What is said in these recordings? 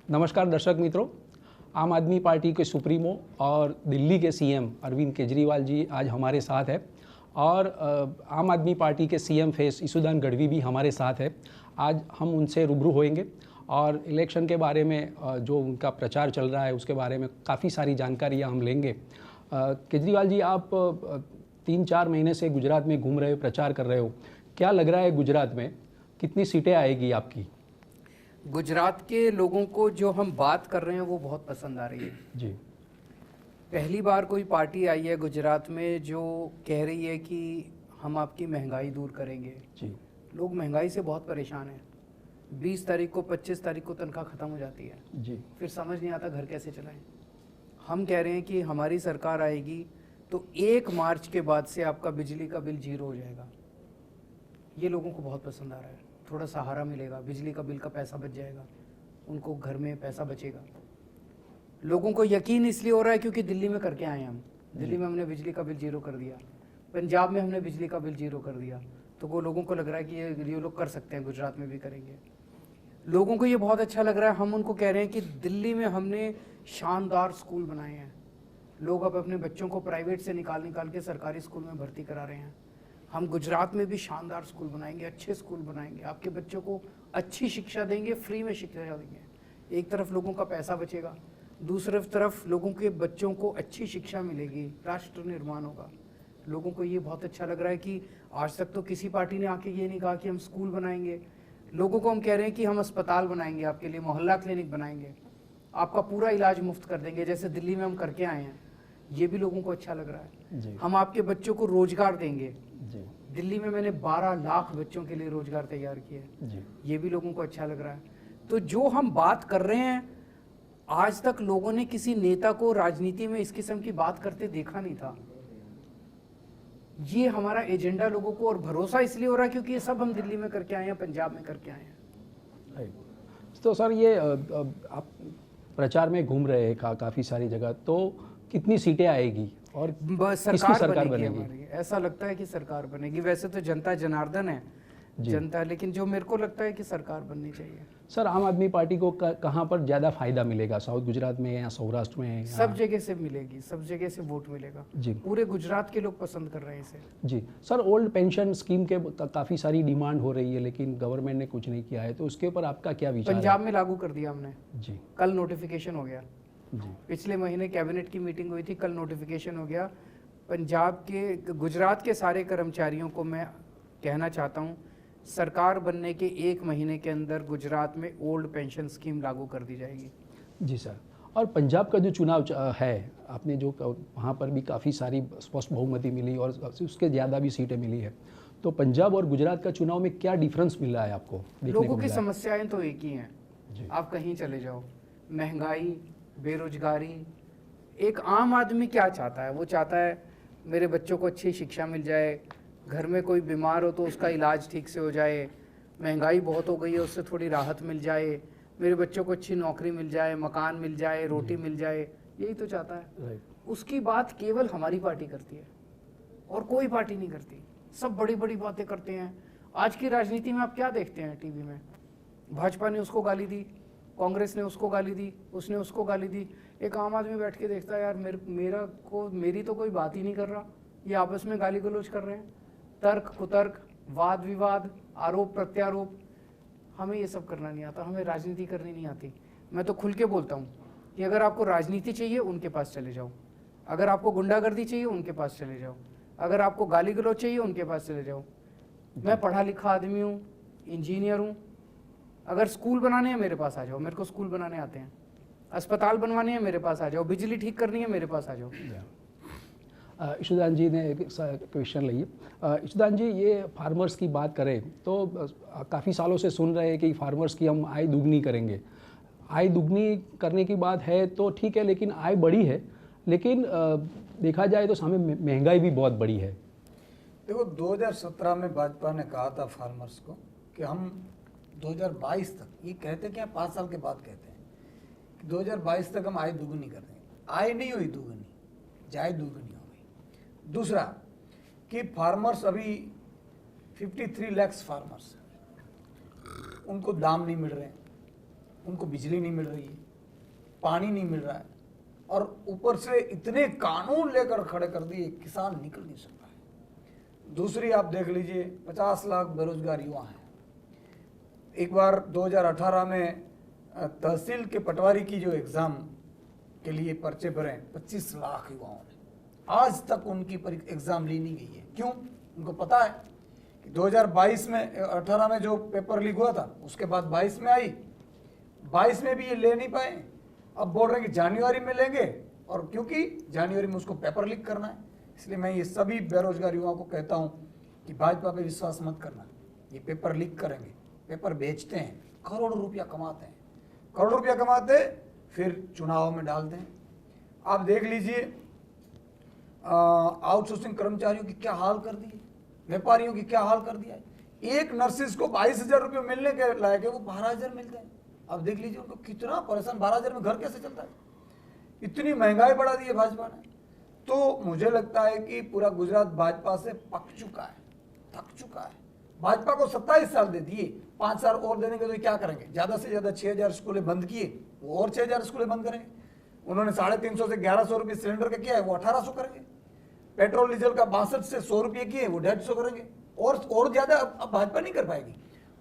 नमस्कार दर्शक मित्रों, आम आदमी पार्टी के सुप्रीमो और दिल्ली के सीएम अरविंद केजरीवाल जी आज हमारे साथ है और आम आदमी पार्टी के सीएम फेस इसुदान गढ़वी भी हमारे साथ है। आज हम उनसे रूबरू होएंगे और इलेक्शन के बारे में जो उनका प्रचार चल रहा है उसके बारे में काफ़ी सारी जानकारियाँ हम लेंगे। केजरीवाल जी, आप 3-4 महीने से गुजरात में घूम रहे हो, प्रचार कर रहे हो, क्या लग रहा है गुजरात में कितनी सीटें आएगी आपकी? गुजरात के लोगों को जो हम बात कर रहे हैं वो बहुत पसंद आ रही है जी। पहली बार कोई पार्टी आई है गुजरात में जो कह रही है कि हम आपकी महंगाई दूर करेंगे। जी। लोग महंगाई से बहुत परेशान हैं। 20 तारीख को 25 तारीख को तनख्वाह ख़त्म हो जाती है जी। फिर समझ नहीं आता घर कैसे चलाएं। हम कह रहे हैं कि हमारी सरकार आएगी तो 1 मार्च के बाद से आपका बिजली का बिल 0 हो जाएगा। ये लोगों को बहुत पसंद आ रहा है। थोड़ा सहारा मिलेगा, बिजली का बिल का पैसा बच जाएगा, उनको घर में पैसा बचेगा। लोगों को यकीन इसलिए हो रहा है क्योंकि दिल्ली में करके आए हम। दिल्ली में हमने बिजली का बिल 0 कर दिया, पंजाब में हमने बिजली का बिल 0 कर दिया, तो वो लोगों को लग रहा है कि ये लोग कर सकते हैं, गुजरात में भी करेंगे। लोगों को ये बहुत अच्छा लग रहा है। हम उनको कह रहे हैं कि दिल्ली में हमने शानदार स्कूल बनाए हैं। लोग अब अपने बच्चों को प्राइवेट से निकाल के सरकारी स्कूल में भर्ती करा रहे हैं। हम गुजरात में भी शानदार स्कूल बनाएंगे, अच्छे स्कूल बनाएंगे, आपके बच्चों को अच्छी शिक्षा देंगे, फ्री में शिक्षा देंगे। एक तरफ लोगों का पैसा बचेगा, दूसरी तरफ लोगों के बच्चों को अच्छी शिक्षा मिलेगी, राष्ट्र निर्माण होगा। लोगों को ये बहुत अच्छा लग रहा है कि आज तक तो किसी पार्टी ने आके ये नहीं कहा कि हम स्कूल बनाएंगे। लोगों को हम कह रहे हैं कि हम अस्पताल बनाएंगे, आपके लिए मोहल्ला क्लिनिक बनाएंगे, आपका पूरा इलाज मुफ्त कर देंगे, जैसे दिल्ली में हम करके आए हैं। ये भी लोगों को अच्छा लग रहा है जी। हम आपके बच्चों को रोजगार देंगे। जी। दिल्ली में मैंने 12 लाख बच्चों के लिए रोजगार तैयार किए। जी। ये भी लोगों को अच्छा लग रहा है। तो जो हम बात कर रहे हैं, आज तक लोगों ने किसी नेता को राजनीति में इस किस्म की बात करते देखा नहीं था। ये हमारा एजेंडा लोगों को, और भरोसा इसलिए हो रहा है क्योंकि ये सब हम दिल्ली में करके आए हैं, पंजाब में करके आए हैं। तो सर, ये आप प्रचार में घूम रहे हैं काफ़ी सारी जगह, तो कितनी सीटें आएगी और किसकी सरकार बनेगी? हमारी ऐसा लगता है कि सरकार बनेगी। वैसे तो जनता जनार्दन है, जनता, लेकिन जो मेरे को लगता है कि सरकार बननी चाहिए। सर, आम आदमी पार्टी को कहाँ पर ज़्यादा फायदा मिलेगा? साउथ गुजरात में या सौराष्ट्र में? सब जगह से मिलेगी, सब जगह से वोट मिलेगा जी। पूरे गुजरात के लोग पसंद कर रहे हैं इसे। जी सर, ओल्ड पेंशन स्कीम के काफ़ी सारी डिमांड हो रही है लेकिन गवर्नमेंट ने कुछ नहीं किया है, तो उसके ऊपर आपका क्या विचार है? पंजाब में लागू कर दिया हमने जी। कल नोटिफिकेशन हो गया जी। पिछले महीने कैबिनेट की मीटिंग हुई थी, कल नोटिफिकेशन हो गया। पंजाब के, गुजरात के सारे कर्मचारियों को मैं कहना चाहता हूँ, सरकार बनने के 1 महीने के अंदर गुजरात में ओल्ड पेंशन स्कीम लागू कर दी जाएगी। जी सर। और पंजाब का जो चुनाव है, आपने जो वहाँ पर भी काफ़ी सारी स्पष्ट बहुमति मिली और उसके ज़्यादा भी सीटें मिली है, तो पंजाब और गुजरात का चुनाव में क्या डिफरेंस मिल रहा है आपको? लोगों की समस्याएं तो एक ही हैं, आप कहीं चले जाओ, महंगाई, बेरोजगारी। एक आम आदमी क्या चाहता है? वो चाहता है मेरे बच्चों को अच्छी शिक्षा मिल जाए, घर में कोई बीमार हो तो उसका इलाज ठीक से हो जाए, महंगाई बहुत हो गई है उससे थोड़ी राहत मिल जाए, मेरे बच्चों को अच्छी नौकरी मिल जाए, मकान मिल जाए, रोटी मिल जाए, यही तो चाहता है। उसकी बात केवल हमारी पार्टी करती है और कोई पार्टी नहीं करती। सब बड़ी बड़ी बातें करते हैं। आज की राजनीति में आप क्या देखते हैं टीवी में? भाजपा ने उसको गाली दी, कांग्रेस ने उसको गाली दी, उसने उसको गाली दी। एक आम आदमी बैठ के देखता है, यार मेरी तो कोई बात ही नहीं कर रहा, ये आपस में गाली गलौज कर रहे हैं, तर्क कुतर्क, वाद विवाद, आरोप प्रत्यारोप। हमें ये सब करना नहीं आता, हमें राजनीति करनी नहीं आती। मैं तो खुल के बोलता हूँ कि अगर आपको राजनीति चाहिए उनके पास चले जाओ, अगर आपको गुंडागर्दी चाहिए उनके पास चले जाओ, अगर आपको गाली गलौज चाहिए उनके पास चले जाओ। मैं पढ़ा लिखा आदमी हूँ, इंजीनियर हूँ। अगर स्कूल बनाने हैं मेरे पास आ जाओ, मेरे को स्कूल बनाने आते हैं। अस्पताल बनवाने हैं मेरे पास आ जाओ, बिजली ठीक करनी है मेरे पास आ जाओ। ईशुदान जी ने एक क्वेश्चन लिए। ईशुदान जी, ये फार्मर्स की बात करें तो काफ़ी सालों से सुन रहे हैं कि फार्मर्स की हम आय दुगनी करेंगे। आय दुगनी करने की बात है तो ठीक है, लेकिन आय बढ़ी है, लेकिन देखा जाए तो सामने महंगाई भी बहुत बड़ी है। देखो, 2017 में भाजपा ने कहा था फार्मर्स को कि हम 2022 तक, ये कहते क्या 5 साल के बाद कहते हैं कि 2022 तक हम आय दुगनी कर देंगे। आय नहीं हुई दुगनी, जाय दुगनी हो गई। दूसरा कि फार्मर्स अभी 53 लाख फार्मर्स, उनको दाम नहीं मिल रहे हैं। उनको बिजली नहीं मिल रही है, पानी नहीं मिल रहा है, और ऊपर से इतने कानून लेकर खड़े कर दिए, किसान निकल नहीं सकता है। दूसरी आप देख लीजिए, 50 लाख बेरोजगार युवा हैं। एक बार 2018 में तहसील के पटवारी की जो एग्जाम के लिए पर्चे भरे 25 लाख युवाओं ने, आज तक उनकी एग्जाम ली नहीं गई है। क्यों? उनको पता है कि 2022 में 18 में जो पेपर लीक हुआ था, उसके बाद 22 में आई, 22 में भी ये ले नहीं पाए। अब बोल रहे हैं कि जनवरी में लेंगे, और क्योंकि जनवरी में उसको पेपर लीक करना है। इसलिए मैं ये सभी बेरोजगार युवाओं को कहता हूँ कि भाजपा पे विश्वास मत करना। ये पेपर लीक करेंगे, पेपर बेचते हैं, करोड़ों रुपया कमाते हैं, करोड़ों रुपया कमाते फिर चुनाव में डालते हैं। आप देख लीजिए आउटसोर्सिंग कर्मचारियों की क्या हाल कर दिए, व्यापारियों की क्या हाल कर दिया है। एक नर्सिस को 22,000 रुपये मिलने के लायक है, वो 12,000 मिलते हैं। अब देख लीजिए उनको कितना परेशान, 12,000 में घर कैसे चलता है। इतनी महंगाई बढ़ा दी है भाजपा ने। तो मुझे लगता है कि पूरा गुजरात भाजपा से पक चुका है, थक चुका है। भाजपा को 27 साल दे दिए, 5 साल और देने के तो क्या करेंगे? ज्यादा से ज्यादा 6,000 स्कूलें बंद किए, वो और 6,000 स्कूलें बंद करेंगे। उन्होंने 350 से 1100 रुपये सिलेंडर का किया है, वो 1800 करेंगे। पेट्रोल डीजल का 62 से 100 रुपये किए, वो 150 करेंगे। और ज्यादा अब भाजपा नहीं कर पाएगी।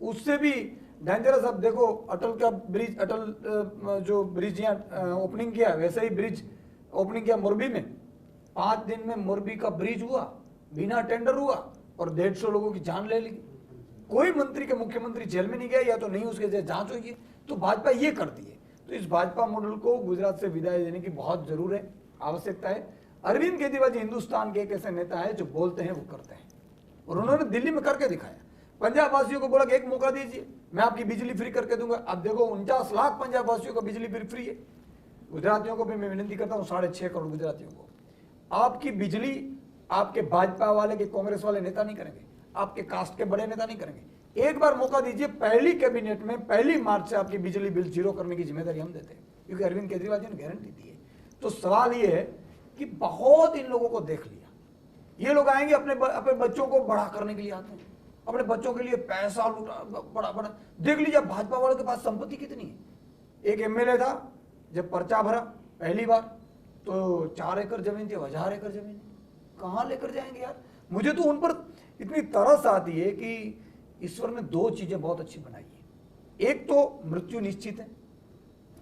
उससे भी डेंजरस अब देखो, अटल का ब्रिज, अटल जो ब्रिज यहाँ ओपनिंग किया, वैसे ही ब्रिज ओपनिंग किया मोरबी में। 5 दिन में मोरबी का ब्रिज हुआ, बिना टेंडर हुआ, और 150 लोगों की जान ले ली। कोई मंत्री के मुख्यमंत्री जेल में नहीं गया, या तो नहीं उसके जांच हुई है। तो भाजपा ये करती है। तो इस भाजपा मॉडल को गुजरात से विदाई देने की बहुत जरूर है, आवश्यकता है। अरविंद केजरीवाल जी हिंदुस्तान के एक ऐसे नेता है जो बोलते हैं वो करते हैं, और उन्होंने दिल्ली में करके दिखाया। पंजाब वासियों को बोला कि एक मौका दीजिए, मैं आपकी बिजली फ्री करके दूंगा। अब देखो 49 लाख पंजाब वासियों को बिजली फ्री है। गुजरातियों को भी मैं विनती करता हूँ, 6.5 करोड़ गुजरातियों को, आपकी बिजली आपके भाजपा वाले के कांग्रेस वाले नेता नहीं करेंगे, आपके कास्ट के बड़े नेता नहीं करेंगे। एक बार मौका दीजिए, पहली कैबिनेट में 1 मार्च से आपकी बिजली बिल 0 करने की जिम्मेदारी हम देते हैं, क्योंकि अरविंद केजरीवाल जी ने गारंटी दी है। तो सवाल ये है कि बहुत इन लोगों को देख लिया, ये लोग आएंगे अपने बच्चों को बड़ा करने के लिए आते हैं, अपने बच्चों के लिए पैसा लूटा बड़ा बड़ा। देख लीजिए भाजपा वालों के पास संपत्ति कितनी है। एक एमएलए था, जब पर्चा भरा पहली बार तो 4 एकड़ जमीन थी, 1000 एकड़ जमीन। कहां लेकर जाएंगे यार? मुझे तो उन पर इतनी तरस आती है कि ईश्वर ने 2 चीजें बहुत अच्छी बनाई है। एक तो मृत्यु निश्चित है,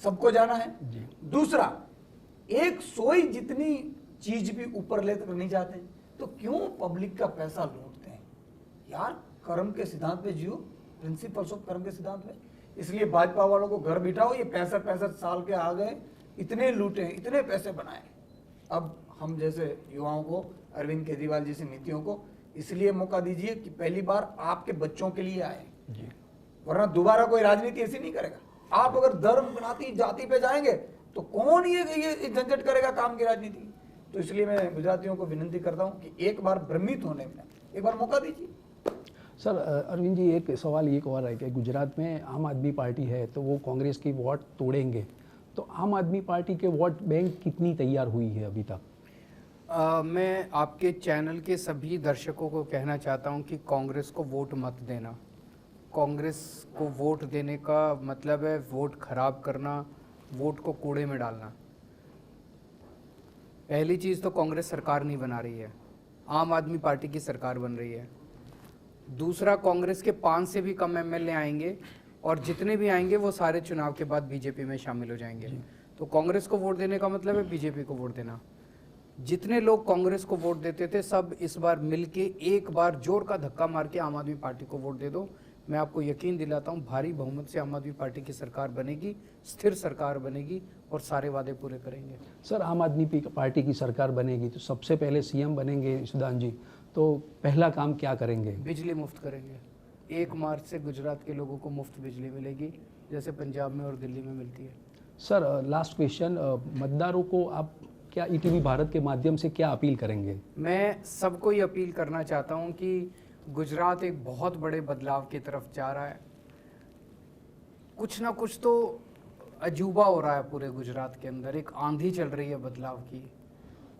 सबको जाना है। दूसरा, एक सोई जितनी चीज भी ऊपर लेकर नहीं जाते, तो क्यों पब्लिक का पैसा लूटते हैं यार? कर्म के सिद्धांत पे जियो, प्रिंसिपल्स ऑफ कर्म के सिद्धांत पे। इसलिए भाजपा वालों को घर बिठाओ, ये 65 साल के आ गए, इतने लूटे, इतने पैसे बनाए। अब हम जैसे युवाओं को, अरविंद केजरीवाल जी से नीतियों को इसलिए मौका दीजिए कि पहली बार आपके बच्चों के लिए आए, वरना दोबारा कोई राजनीति ऐसी नहीं करेगा। आप अगर धर्म बनाती जाति पे जाएंगे तो कौन ये झंझट करेगा काम की राजनीति। तो इसलिए मैं गुजरातियों को विनती करता हूं कि एक बार भ्रमित होने में एक बार मौका दीजिए। सर अरविंद जी, एक सवाल एक और है कि गुजरात में आम आदमी पार्टी है, तो वो कांग्रेस की वोट तोड़ेंगे, तो आम आदमी पार्टी के वोट बैंक कितनी तैयार हुई है अभी तक? मैं आपके चैनल के सभी दर्शकों को कहना चाहता हूं कि कांग्रेस को वोट मत देना। कांग्रेस को वोट देने का मतलब है वोट खराब करना, वोट को कूड़े में डालना। पहली चीज़ तो कांग्रेस सरकार नहीं बना रही है, आम आदमी पार्टी की सरकार बन रही है। दूसरा, कांग्रेस के 5 से भी कम एमएलए आएंगे, और जितने भी आएंगे वो सारे चुनाव के बाद बीजेपी में शामिल हो जाएंगे। तो कांग्रेस को वोट देने का मतलब है बीजेपी को वोट देना। जितने लोग कांग्रेस को वोट देते थे, सब इस बार मिलके एक बार जोर का धक्का मार के आम आदमी पार्टी को वोट दे दो। मैं आपको यकीन दिलाता हूं, भारी बहुमत से आम आदमी पार्टी की सरकार बनेगी, स्थिर सरकार बनेगी, और सारे वादे पूरे करेंगे। सर, आम आदमी पार्टी की सरकार बनेगी तो सबसे पहले सीएम बनेंगे सुदान जी, तो पहला काम क्या करेंगे? बिजली मुफ्त करेंगे। 1 मार्च से गुजरात के लोगों को मुफ्त बिजली मिलेगी, जैसे पंजाब में और दिल्ली में मिलती है। सर लास्ट क्वेश्चन, मतदारों को आप क्या ईटीवी भारत के माध्यम से क्या अपील करेंगे? मैं सबको ये अपील करना चाहता हूँ कि गुजरात एक बहुत बड़े बदलाव की तरफ जा रहा है। कुछ ना कुछ तो अजूबा हो रहा है पूरे गुजरात के अंदर, एक आंधी चल रही है बदलाव की,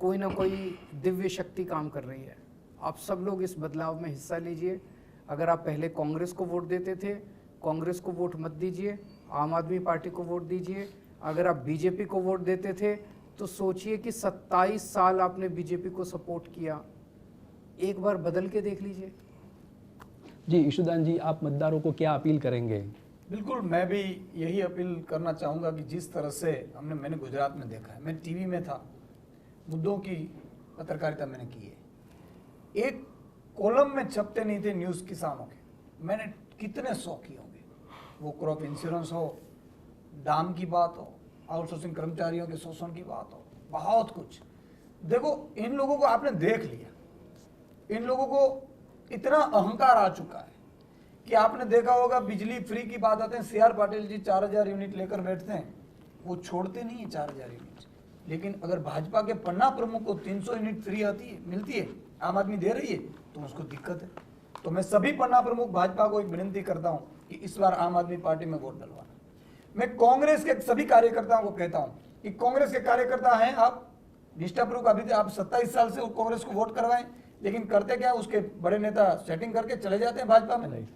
कोई ना कोई दिव्य शक्ति काम कर रही है। आप सब लोग इस बदलाव में हिस्सा लीजिए। अगर आप पहले कांग्रेस को वोट देते थे, कांग्रेस को वोट मत दीजिए, आम आदमी पार्टी को वोट दीजिए। अगर आप बीजेपी को वोट देते थे तो सोचिए कि 27 साल आपने बीजेपी को सपोर्ट किया, एक बार बदल के देख लीजिए। जी ईशुदान जी, आप मतदारों को क्या अपील करेंगे? बिल्कुल, मैं भी यही अपील करना चाहूँगा कि जिस तरह से मैंने गुजरात में देखा है, मैं टीवी में था, मुद्दों की पत्रकारिता मैंने की है, एक कॉलम में छपते नहीं थे न्यूज़ किसानों के, मैंने कितने 100 किए होंगे, वो क्रॉप इंश्योरेंस हो, दाम की बात हो, आउटसोर्सिंग कर्मचारियों के शोषण की बात हो, बहुत कुछ। देखो, इन लोगों को आपने देख लिया, इन लोगों को इतना अहंकार आ चुका है कि आपने देखा होगा बिजली फ्री की बात आते हैं, CR पाटिल जी 4000 यूनिट लेकर बैठते हैं, वो छोड़ते नहीं है 4000 यूनिट। लेकिन अगर भाजपा के पन्ना प्रमुख को 300 यूनिट फ्री मिलती है, आम आदमी दे रही है, तो उसको दिक्कत है। तो मैं सभी पन्ना प्रमुख भाजपा को एक विनती करता हूं कि इस बार आम आदमी पार्टी में वोट डलवाना। मैं कांग्रेस के सभी कार्यकर्ताओं को कहता हूं कि कांग्रेस के कार्यकर्ता हैं आप, निष्ठापूर्वक अभी आप 27 साल से कांग्रेस को वोट करवाएं, लेकिन करते क्या, उसके बड़े नेता सेटिंग करके चले जाते हैं भाजपा में,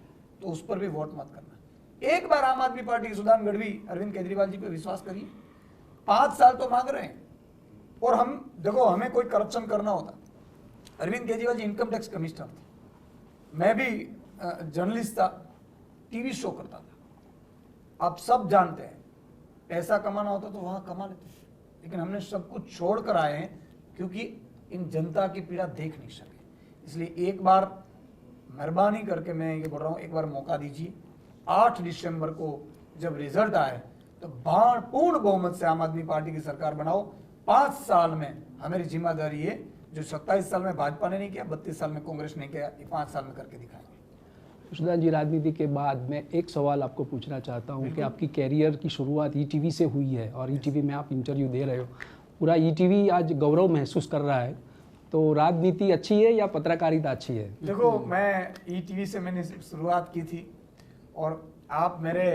तो उस पर भी वोट मत करना। एक बार आम आदमी पार्टी सुधान गढ़वी, अरविंद केजरीवाल जी पे विश्वास करिए। 5 साल तो मांग रहे हैं, और हम देखो, हमें कोई करप्शन करना होता, Arvind Kejriwal ji income tax commissioner थे, मैं भी जर्नलिस्ट था, टीवी शो करता था। आप सब जानते हैं, पैसा कमाना होता तो वहां कमा लेते, लेकिन हमने सब कुछ छोड़ कर आए हैं क्योंकि इन जनता की पीड़ा देख नहीं सके। इसलिए एक बार मेहरबानी करके मैं ये बोल रहा हूँ, एक बार मौका दीजिए। 8 दिसंबर को जब रिजल्ट आए तो पूर्ण बहुमत से आम आदमी पार्टी की सरकार बनाओ। 5 साल में हमारी जिम्मेदारी है, जो 27 साल में भाजपा ने नहीं किया, 32 साल में कांग्रेस ने किया, ये 5 साल में करके दिखाएंगे। ईशुदान जी, राजनीति के बाद मैं एक सवाल आपको पूछना चाहता हूँ कि आपकी कैरियर की शुरुआत ईटीवी से हुई है और ईटीवी में आप इंटरव्यू दे रहे हो, पूरा ईटीवी आज गौरव महसूस कर रहा है, तो राजनीति अच्छी है या पत्रकारिता अच्छी है? देखो, मैं ईटीवी से मैंने शुरुआत की थी, और आप मेरे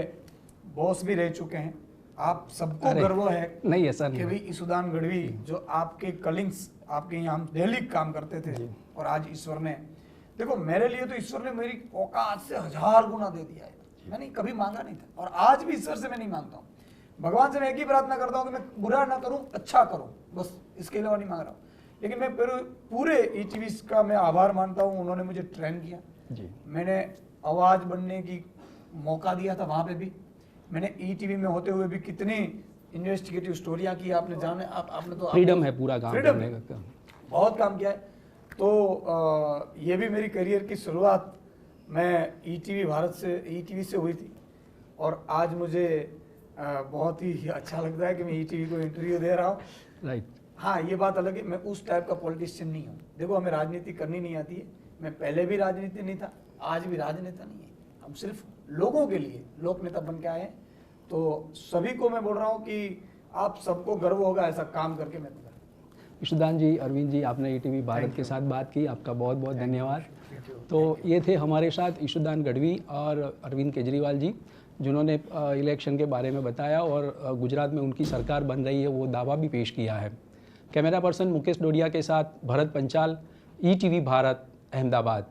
बॉस भी रह चुके हैं, आप सबको गर्व है नहीं ऐसा कि भाई ईशुदान गढ़वी जो आपके कलिंग्स, आपके यहाँ हम डेली काम करते थे, और आज ईश्वर ने, देखो मेरे लिए तो ईश्वर ने मेरी औकात से 1000 गुना दे दिया है। मैंने कभी मांगा नहीं था, और आज भी ईश्वर से मैं नहीं मांगता हूँ। भगवान से मैं एक ही प्रार्थना करता हूँ कि मैं बुरा ना करूँ, अच्छा करूँ, बस इसके अलावा नहीं मांग रहा हूँ। लेकिन मैं पूरे ईटीवी का मैं आभार मानता हूँ, उन्होंने मुझे ट्रेन किया जी। मैंने आवाज बनने की मौका दिया था, वहां पे भी मैंने ईटीवी में होते हुए भी कितनी इन्वेस्टिगेटिव स्टोरियां की, आपने जाने आपने तो फ्रीडम है पूरा काम करने का, बहुत काम किया है। तो ये भी मेरी करियर की शुरुआत मैं ईटीवी भारत से, ईटीवी से हुई थी, और आज मुझे बहुत ही अच्छा लगता है कि मैं ईटीवी को इंटरव्यू दे रहा हूँ। राइट। हाँ, ये बात अलग है, मैं उस टाइप का पॉलिटिशियन नहीं हूँ। देखो, हमें राजनीति करनी नहीं आती है, मैं पहले भी राजनीति नहीं था, आज भी राजनेता नहीं है, हम सिर्फ लोगों के लिए लोक नेता बन के आए हैं। तो सभी को मैं बोल रहा हूँ कि आप सबको गर्व होगा ऐसा काम करके मैं तो। ईशुदान जी, अरविंद जी, आपने ईटीवी भारत के साथ बात की, आपका बहुत बहुत धन्यवाद। तो ये थे हमारे साथ ईशुदान गढ़वी और अरविंद केजरीवाल जी, जिन्होंने इलेक्शन के बारे में बताया और गुजरात में उनकी सरकार बन रही है वो दावा भी पेश किया है। कैमरा पर्सन मुकेश डोडिया के साथ भरत पंचाल, ईटीवी भारत, अहमदाबाद।